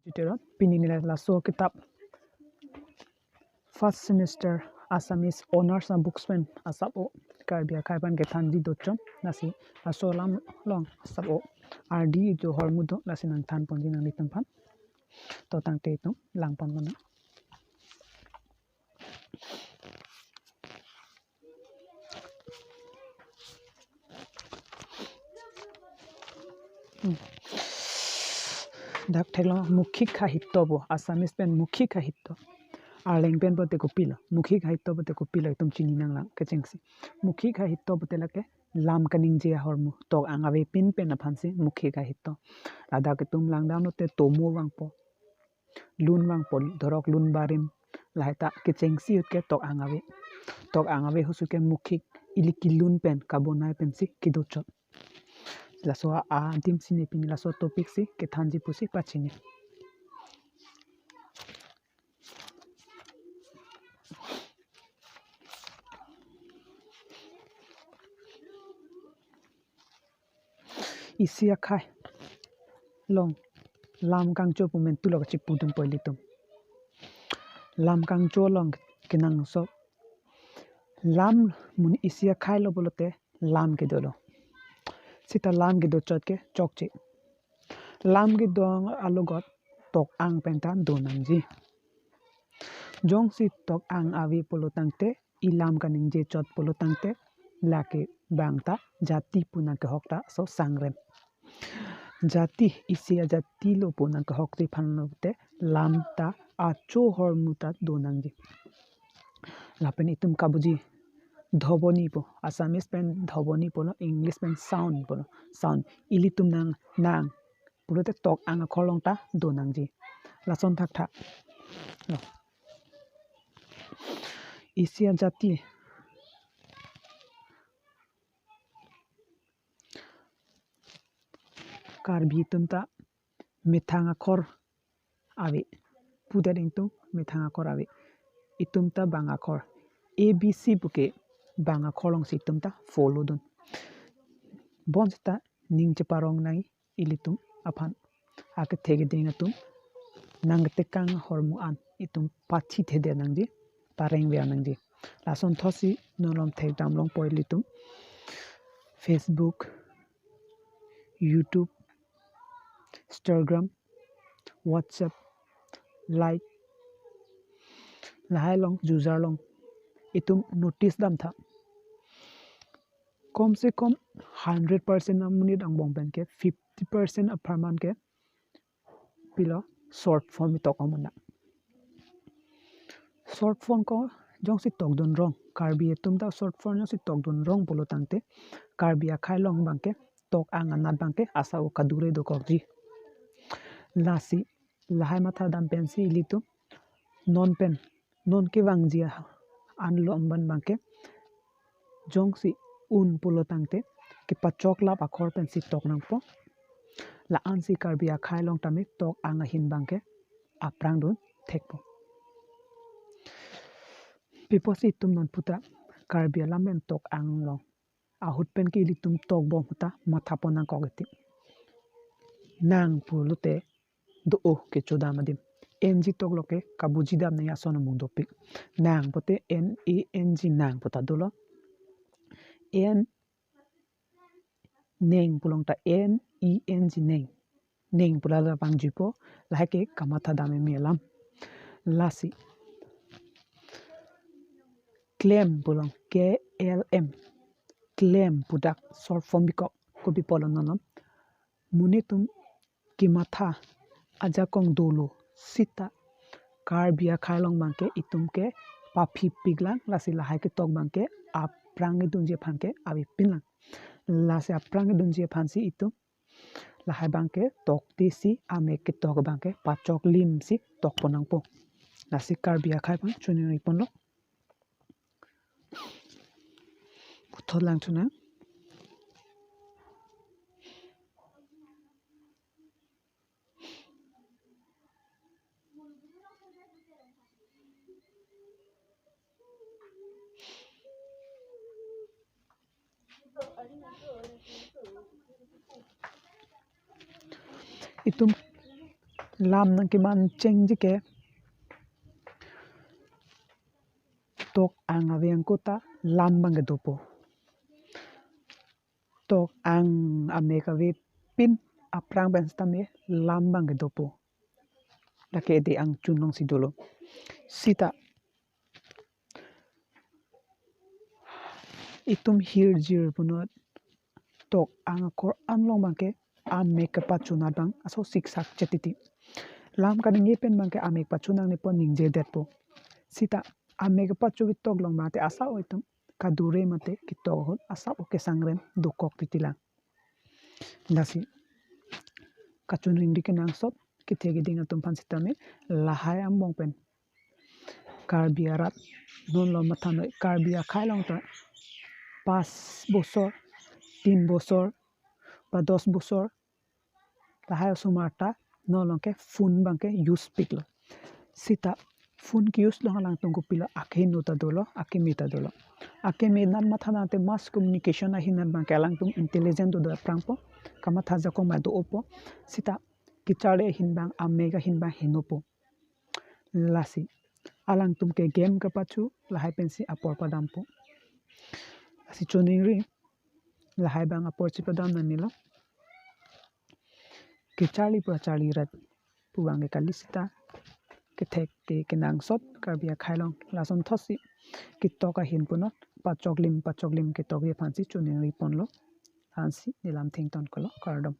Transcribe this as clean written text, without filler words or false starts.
Jitero pinini laso kitab first semester Assamese honors and booksman asabo karbia kaiban ke thanji dotram nasi asolam long sabo RD jo hormudo nasi nang than ponji nang litam phan to tang te to lang pon mana dak thelo mukhi khahitya bo Assamese pen mukhi khahitya arleng pen bote kopila mukhi khahitya bote kopila tum chini nang lang ke chengsi mukhi khahitya bote lake lam kaning je hormu to angawe pin pen na phansi mukhi khahitya ada ke tum lang down te tomo wang po lun wang po dorok lun barim laita ke chengsi ke to angawe husu ke mukhi iliki lun pen kabonai pen si kidochot laso a antim sine pin laso topic si ke thanji pusi pachini isia khai long lam kang cho pumen tu lok chip pudum politum lam kang cho long kinang so lam mun isia khai lo bolote lam ke dolo sita lam ke do chot ke chokchi lam ke dong alogot tok ang pentan donangji jong si tok ang avi polotangte ilam kaning je chot polotangte lake bangta jati puna ke hokta so sangrem jati isia jati lo puna ke hokti phannote lamta acho hormuta donangji lapen itum kabuji dhoboni po Assamese pen dhoboni polo English pen sound ilitum nang purote tok anga kholongta donangji lason thak tha isia jati karbi tumta methanga khor ave pudaring tum methanga khor ave itumta banga khor abc buke banga kholong si tumta follow dun bonsta ningche parong nai ilitum aphan ake thege ding tum nangte kang hormu an itum pachi thede nangji pareng we nangji lason thosi nolom thek damlong poilitum Facebook YouTube Instagram WhatsApp like lahai long user long itum notice dam tha कम से कम 100% amuni dang bong ben ke 50% aparman ke pilo short form to kamana short form ko jong si tok don rong karbi tum ta short form jong si tok don rong bolo tangte karbi a khai long bang ke tok ang anat bang ke asa o kadure do kokji lasi lahai matha dam pen si litu non pen non ke wang jia an lo amban bang ke jong si un pulo tangte ki pachok la akhor pen si tok nang po la an si karbi a khai long tami tok anga hin bangke aprang don thek po pipo si tum non puta karbi lamen tok ang long a hut pen ki li tum tok bom puta matha ponang kogeti nang pulute do o ke chodamadim NG tok loke kabuji dam na yasono mundopik nang pote NANG nang puta dolo N neng pulong ta NENG neng pula la bang jipo la ke kamatha dame melam lasi claim pulong KLM claim pudak short form biko ko bi polon non munitum kimatha aja kong dolo sita karbia khailong bangke itum ke papi piglang lasi la ke tok bangke aprangi dunje phanke abi pinlang lasi aprangi dunje phansi itum lahai bangke tok ti si ame ke tok bangke pachok lim si tok ponang po lasi karbia khai pang chuni ri ponlo tholang chuna itum lam nang kiman cheng jike tok ang aviang kota lam bang gedopo tok ang ameka ve pin aprang ben stame lam bang gedopo lake de ang chunong sidolo sita itum hirjir punot tok ang akor anlong bangke ameka pachunat bang aso siksak chetiti lam kaningi pen bangke amek pachunang ne pon ningje detpo sita ameka pachu tok long mate asa oitum kadure mate kitok hot asa oke sangren dukok titilang dasi kachun ring dikenang sot kitegi dinga tum pansitame lahai ambong pen karbiarat non lo mathanoi karbia khailong ta 5 বছর 3 বছর বা 10 বছর lahai sumarta nolongke fun bangke use piklo sita fun ki use long lang tunggu pilo akhe nota dolo akhe meta dolo akhe me nan mathana te mass communication ahinan bangke lang tung intelligent do prangpo kama thaja ko ma do opo sita kichare hinbang amega hinbang hinopo lasi alang tum ke game ka pachu lahai pensi apor padampo si choning ri lahai bang apor chi padam nanilo ke charli rat puwang ke kalisita ke thek ke kenang sot karbia khailong lason thosi ki toka hin punot pachoklim ke toge phansi choning ri ponlo hansi nilam thing ton kolo kardom